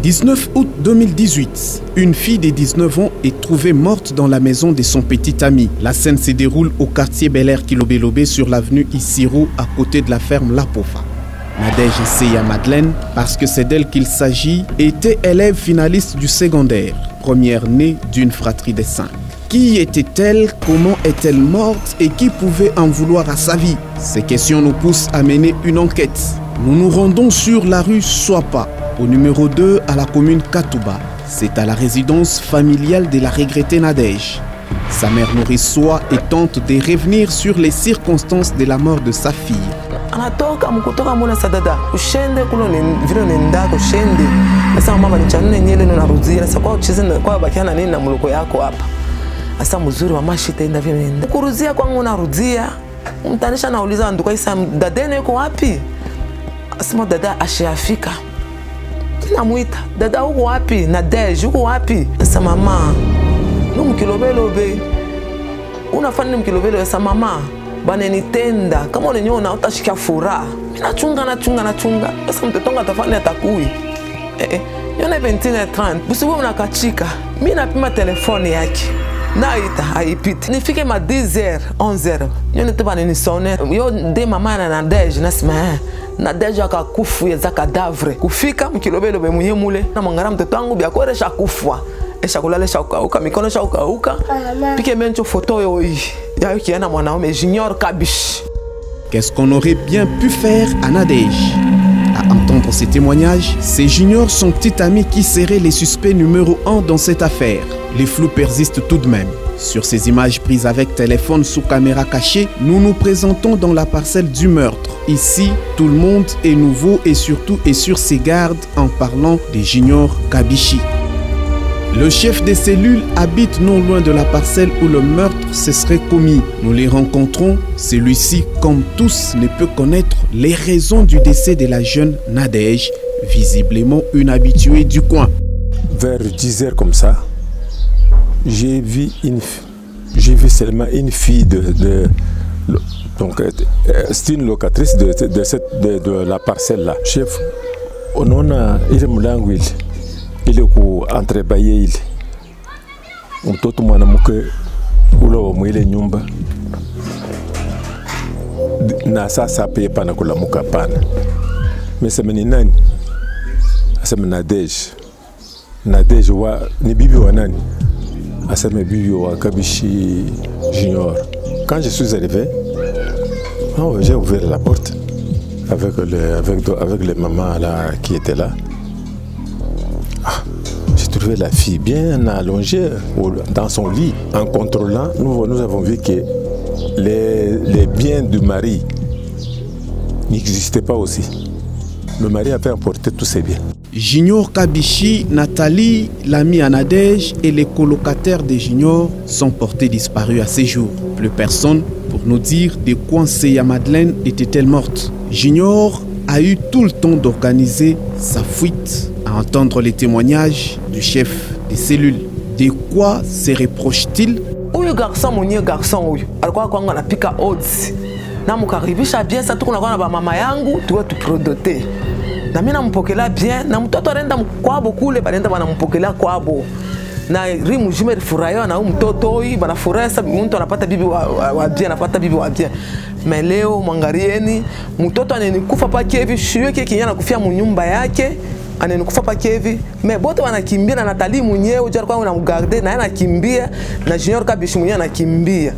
19 août 2018, une fille de 19 ans est trouvée morte dans la maison de son petit ami. La scène se déroule au quartier Bel Air Kilobé sur l'avenue Isiro, à côté de la ferme La Pofa. Nadège Seya Madeleine, parce que c'est d'elle qu'il s'agit, était élève finaliste du secondaire, première née d'une fratrie de 5. Qui était-elle, comment est-elle morte et qui pouvait en vouloir à sa vie? Ces questions nous poussent à mener une enquête. Nous nous rendons sur la rue Soapa, au numéro 2 à la commune Katouba. C'est à la résidence familiale de la regrettée Nadège. Sa mère Nourrissoa est tente de revenir sur les circonstances de la mort de sa fille. Anatoka mkutoka mwana sadada ushende kulo vile nenda kushende asa mama ni channe nyele na ruzia sasa kwa ucheze kwa bakiana nini na mloko yako hapa asa mzuri wa mashita enda vile nenda kuruzia kwangu na ruzia mtanisha nauliza nduka isa dadene yuko wapi asema dada ashafika kina muita dada uko wapi na Nadège uko wapi asa mama no mkilobelobe unafanya mkilobelo asa mama banenitenda kama unaniona utashikia furaha mimi nachunga sasa mtoto wangu atafanya atakui yona 21:30 busiku mnakachika mimi napima telefoni yake naita haipiti nifike ma 10h 11h yona tebana nisone yo de mama na Nadège nasema Nadège akakufu ya cadavre kufika mkilobelo mwenye na mangara mtoto wangu byakoresha kufwa esha kulala esha ukauka mikono esha ukauka pike mencho photo yo Junior Kabishi. Qu'est-ce qu'on aurait bien pu faire à Nadège? À entendre ces témoignages, c'est Junior, son petit ami, qui serait les suspects numéro 1 dans cette affaire. Les flous persistent tout de même. Sur ces images prises avec téléphone sous caméra cachée, nous nous présentons dans la parcelle du meurtre. Ici, tout le monde est nouveau et surtout est sur ses gardes en parlant de Junior Kabishi. Le chef des cellules habite non loin de la parcelle où le meurtre se serait commis. Nous les rencontrons. Celui-ci, comme tous, ne peut connaître les raisons du décès de la jeune Nadège, visiblement une habituée du coin. Vers 10h comme ça, j'ai vu seulement une fille c'est une locatrice de la parcelle là. Chef, on a ile ku entrebaye ile mtoto mwanamke ule wa mwile nyumba na sasa pepa na kulamuka pana mesema ni nani asema Nadège wa ni bibi wa nani asema bibi wa Kabishi Junior. Quand je suis arrivé j'ai ouvert la porte avec les mamans là qui étaient là. J'ai trouvé la fille bien allongée dans son lit. En contrôlant, nous avons vu que les biens du mari n'existaient pas aussi. Le mari avait emporté tous ses biens. Junior Kabishi, Nathalie, l'ami à Nadège et les colocataires de Junior sont portés disparus à ces jours. Plus personne pour nous dire de quoi Seya Madeleine était-elle morte. Junior a eu tout le temps d'organiser sa fuite. À entendre les témoignages du chef des cellules, de quoi se reproche-t-il? Uyu garçon mwenye garçon uyu alikuwa kwangu anapika odds na mkaribisha bien sasa tuko na mama yangu tuwe tuprodote na mimi nampokela bien na mtoto anaenda kwabo kule banaenda banampokela kwabo na rimu jime furayo na mtoto huyu banafurahi sababu mtu anapata bibi wa bien anapata bibi wa bien. Mais leo mwangalieni mtoto anenikufa pake hivi shiwe kile kinyana kufia munyumba yake anenikufa pake hivi mais bote wanakimbia na Nathalie mwenyewe ujara kwa unamgarder na anakimbia na Junior Kabishi mwenyewe anakimbia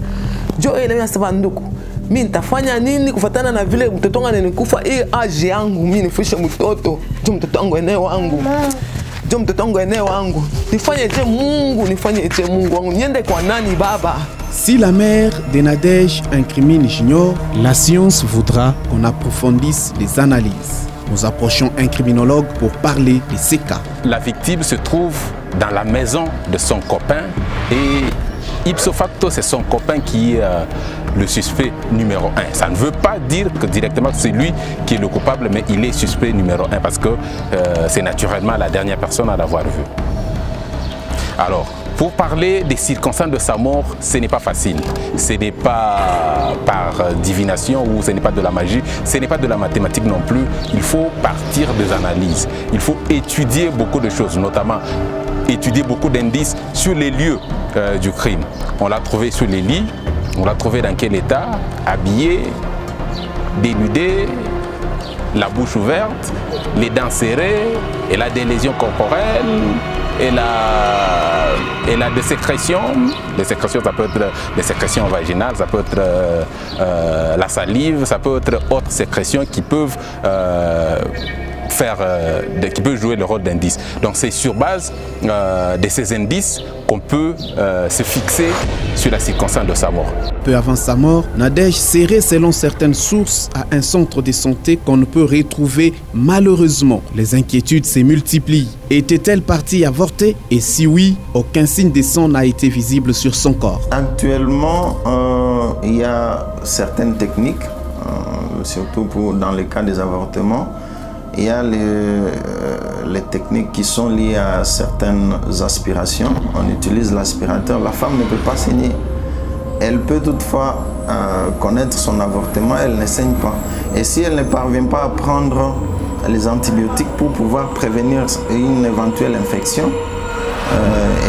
jo ile mimi nasema nduku mimi nitafanya nini kufuatana na vile mtoto wangu anenikufa hii age yangu mimi nifishe mtoto jo mtoto wangu eneo wangu jo mtoto wangu eneo wangu nifanye je Mungu wangu niende kwa nani baba. Si la mère de Nadège incrimine Junior, la science voudra qu'on approfondisse les analyses. Nous approchons un criminologue pour parler de ces cas. La victime se trouve dans la maison de son copain et ipso facto c'est son copain qui est le suspect numéro 1. Ça ne veut pas dire que directement c'est lui qui est le coupable, mais il est suspect numéro 1 parce que c'est naturellement la dernière personne à l'avoir vu. Alors, Pour parler des circonstances de sa mort, ce n'est pas facile. Ce n'est pas par divination ou ce n'est pas de la magie, ce n'est pas de la mathématique non plus. Il faut partir des analyses. Il faut étudier beaucoup de choses, notamment étudier beaucoup d'indices sur les lieux du crime. On l'a trouvé sur les lits, on l'a trouvé dans quel état, habillé, dénudé, la bouche ouverte, les dents serrées, elle a des lésions corporelles, elle a des sécrétions. Les sécrétions, ça peut être des sécrétions vaginales, ça peut être la salive, ça peut être autres sécrétions qui peuvent qui peut jouer le rôle d'indice. Donc c'est sur base de ces indices qu'on peut se fixer sur la circonstance de sa mort. Peu avant sa mort, Nadège serait, selon certaines sources, à un centre de santé qu'on ne peut retrouver malheureusement. Les inquiétudes se multiplient. Était-elle partie avorter? Et si oui, aucun signe de sang n'a été visible sur son corps. Actuellement, il y a certaines techniques, surtout dans le cas des avortements. Il y a les techniques qui sont liées à certaines aspirations. On utilise l'aspirateur. La femme ne peut pas saigner. Elle peut toutefois connaître son avortement, elle ne saigne pas. Et si elle ne parvient pas à prendre les antibiotiques pour pouvoir prévenir une éventuelle infection,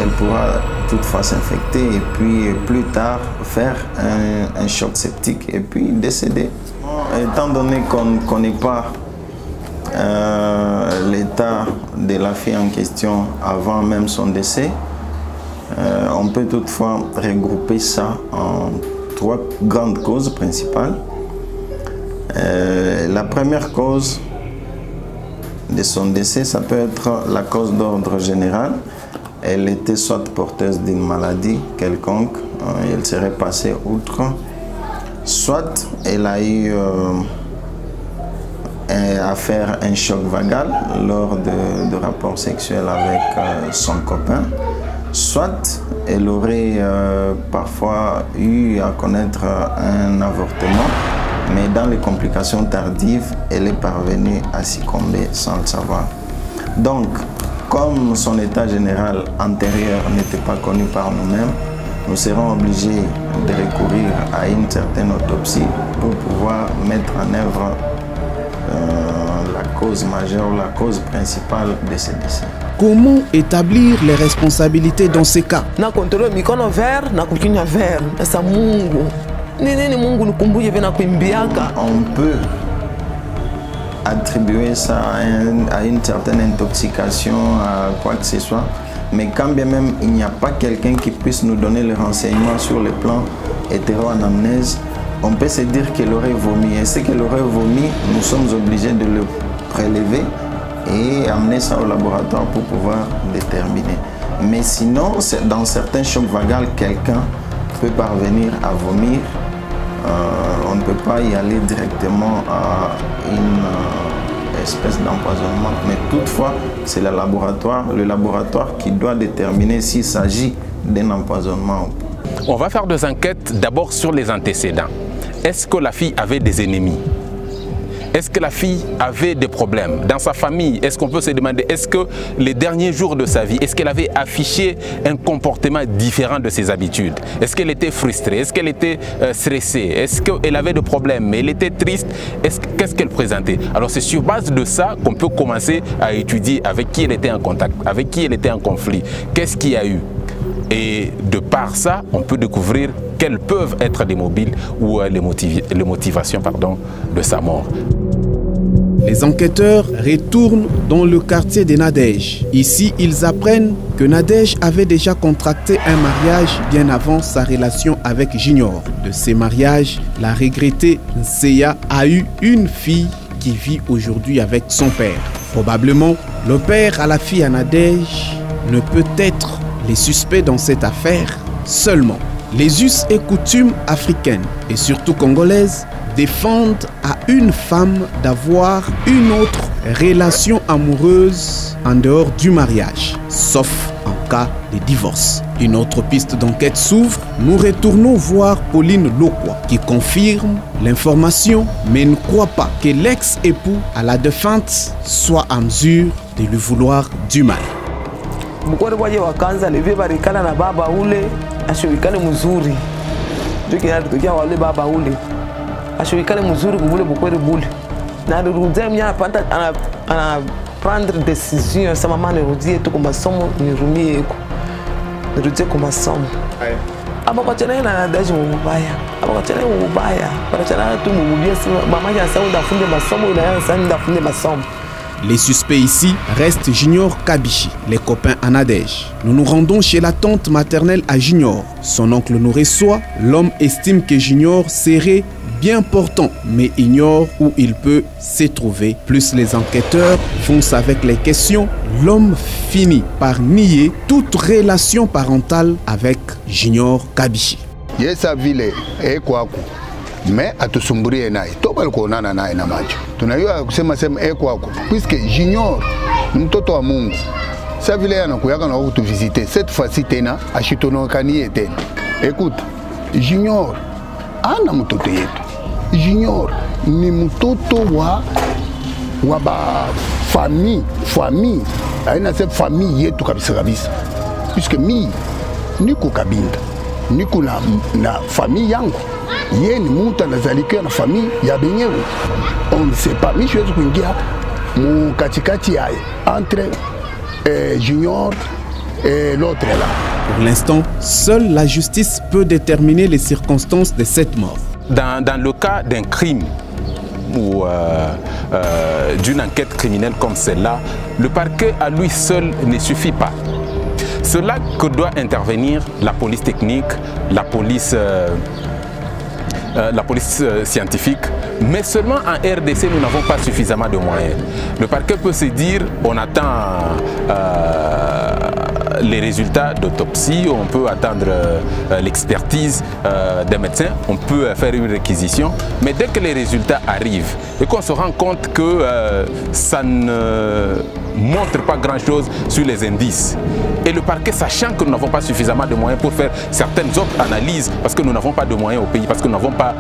elle pourra toutefois s'infecter et puis plus tard faire un choc septique et puis décéder. Étant donné qu'on ne connaît pas l'état de la fille en question avant même son décès, on peut toutefois regrouper ça en 3 grandes causes principales. La première cause de son décès, ça peut être la cause d'ordre général. Elle était soit porteuse d'une maladie quelconque, elle serait passée outre, soit elle a eu à faire un choc vagal lors de rapports sexuels avec son copain, soit elle aurait parfois eu à connaître un avortement, mais dans les complications tardives, elle est parvenue à succomber sans le savoir. Donc, comme son état général antérieur n'était pas connu par nous-mêmes, nous serons obligés de recourir à une certaine autopsie pour pouvoir mettre en œuvre la cause majeure, la cause principale de ce décès. Comment établir les responsabilités dans ces cas? Na contrôle mikono vert, na kukinya vert. Esa Mungu. Nini Mungu nukumbuye vena kuimbiaka. On peut attribuer ça à une certaine intoxication, à quoi que ce soit. Mais quand bien même il n'y a pas quelqu'un qui puisse nous donner les renseignements sur le plan hétéro-anamnèse, on peut se dire qu'elle aurait vomi. Et ce qu'elle aurait vomi, nous sommes obligés de le prélever et amener ça au laboratoire pour pouvoir déterminer. Mais sinon, dans certains chocs vagals, quelqu'un peut parvenir à vomir. On ne peut pas y aller directement à une espèce d'empoisonnement. Mais toutefois, c'est le laboratoire qui doit déterminer s'il s'agit d'un empoisonnement. On va faire des enquêtes d'abord sur les antécédents. Est-ce que la fille avait des ennemis? Est-ce que la fille avait des problèmes dans sa famille? Est-ce qu'on peut se demander, est-ce que les derniers jours de sa vie, est-ce qu'elle avait affiché un comportement différent de ses habitudes? Est-ce qu'elle était frustrée? Est-ce qu'elle était stressée? Est-ce qu'elle avait des problèmes? Elle était triste? Qu'est-ce qu'elle présentait? Alors c'est sur base de ça qu'on peut commencer à étudier avec qui elle était en contact, avec qui elle était en conflit, qu'est-ce qu'il y a eu? Et de par ça, on peut découvrir quelles peuvent être les mobiles ou les motivations de sa mort. Les enquêteurs retournent dans le quartier de Nadège. Ici, ils apprennent que Nadège avait déjà contracté un mariage bien avant sa relation avec Junior. De ces mariages, la regrettée Nseya a eu une fille qui vit aujourd'hui avec son père. Probablement, le père à la fille à Nadège ne peut être les suspects dans cette affaire seulement. Les us et coutumes africaines et surtout congolaises défendent à une femme d'avoir une autre relation amoureuse en dehors du mariage, sauf en cas de divorce. Une autre piste d'enquête s'ouvre. Nous retournons voir Pauline Lokwa qui confirme l'information mais ne croit pas que l'ex-époux à la défunte soit en mesure de lui vouloir du mal. bukwere kwaje wakanza levye barikala na baba ule ashirikale mzuri ndio kinatokea wale baba ule ashirikale mzuri kubule bukwere bule na rudia mnya ana prendre décision sa maman nirudie tu kwa masomo nirumie eko nirudie kwa masomo abakachana na Nadege mubaya abakachana mubaya barachana tu mubia mama ya saunda funde masomo ila ya saunda funde masomo. Les suspects ici restent Junior Kabichi, les copains à Nadege. Nous nous rendons chez la tante maternelle à Junior. Son oncle nous reçoit. L'homme estime que Junior serait bien portant, mais ignore où il peut se trouver. Plus les enquêteurs foncent avec les questions, l'homme finit par nier toute relation parentale avec Junior Kabichi. Yesa vile kwako mais atusumburie naye tobali kuonana naye na macho tunajua kusema kwako puisque Junior ni mtoto wa Mungu sa vile anakuyaka na kutuvisiter cette fois-ci tena ashitonokanie tena. Écoute, Junior ana mtoto yetu. Junior ni mtoto wa ba famille aina se famille yetu kabisa puisque mi niko Kabinda niko na famille yangu yeni muta nazalikia na famille ya benyewe. On ne sait pas, mi siwezi kuingia mu katikati ya entre Junior et l'autre là. Pour l'instant, seule la justice peut déterminer les circonstances de cette mort. Dans le cas d'un crime ou d'une enquête criminelle comme celle-là, le parquet à lui seul ne suffit pas. C'est là que doit intervenir la police technique, la police scientifique, mais seulement en RDC nous n'avons pas suffisamment de moyens. Le parquet peut se dire on attend les résultats d'autopsie, on peut attendre l'expertise des médecins, on peut faire une réquisition, mais dès que les résultats arrivent et qu'on se rend compte que ça ne montre pas grand-chose sur les indices, et le parquet, sachant que nous n'avons pas suffisamment de moyens pour faire certaines autres analyses, parce que nous n'avons pas de moyens au pays, parce que nous n'avons pas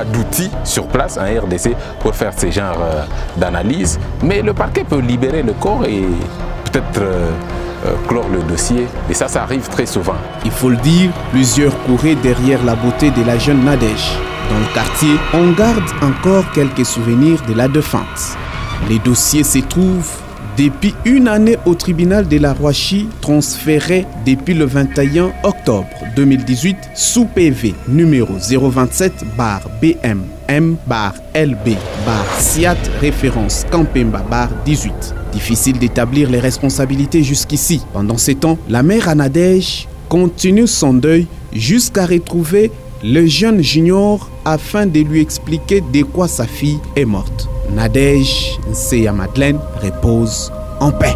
d'outils sur place en RDC pour faire ce genre d'analyse, mais le parquet peut libérer le corps et peut-être clore le dossier, et ça arrive très souvent. Il faut le dire, plusieurs couraient derrière la beauté de la jeune Nadege. Dans le quartier, on garde encore quelques souvenirs de la défunte. Les dossiers se trouvent depuis une année au tribunal de la Rouachi, transféré depuis le 21 octobre 2018 sous PV numéro 027-BMM-LB-SIAT référence Campemba-18. Difficile d'établir les responsabilités jusqu'ici. Pendant ces temps, la mère à Nadege continue son deuil jusqu'à retrouver le jeune Junior afin de lui expliquer de quoi sa fille est morte. Nadege Nseya Madeleine repose en paix.